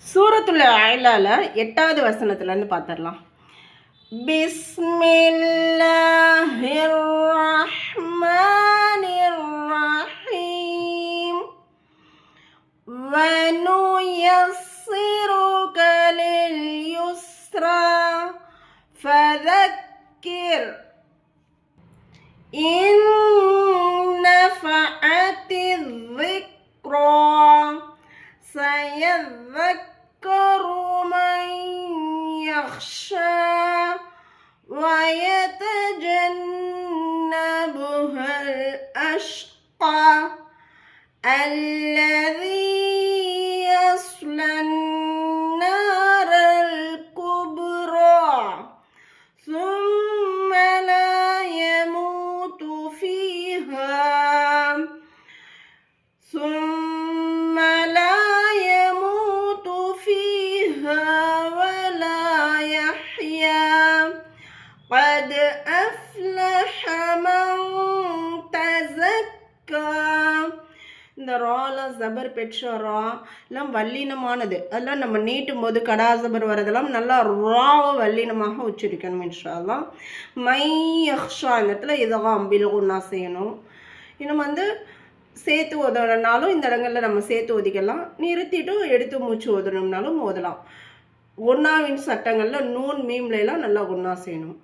சூரத்துல் அலால 8வது வசனத்துல இருந்து பார்த்துடலாம். பிஸ்மில்லாஹிர் ரஹ்மானிர் ரஹீம் வனுயஸ்ஸிருக லில் யுஸ்ரா ஃபதக்கிர் இன் நஃபஅத்திz ذِكْرَى سيذكر من يخشى ويتجنبها الأشقى الذي يصلى النار الكبرى ثم لا يموت فيها ولا يحيا قد أفلح من تزكى. இந்த ரால ஜபர் பெற்ற ரா எல்லாம் வல்லினமானது. அதெல்லாம் நம்ம நீட்டும் போது கடா ஜபர் வரதெல்லாம் நல்லா ராவ வல்லினமாக உச்சரிக்கணும். இன்ஷா அல்லாஹ். மை யக்ஷா இந்த இடத்துல இதெல்லாம் பில்குன்னா செய்யணும். இன்னும் சேர்த்து ஓதணும்னாலும் இந்த இடங்களில் நம்ம சேர்த்து ஓதிக்கலாம். நிறுத்திட்டு எடுத்து மூச்சு ஓதணும்னாலும் ஓதலாம். குன்னாவின் சட்டங்களில் நூன் மீம்லாம் நல்லா குன்னா செய்யணும்.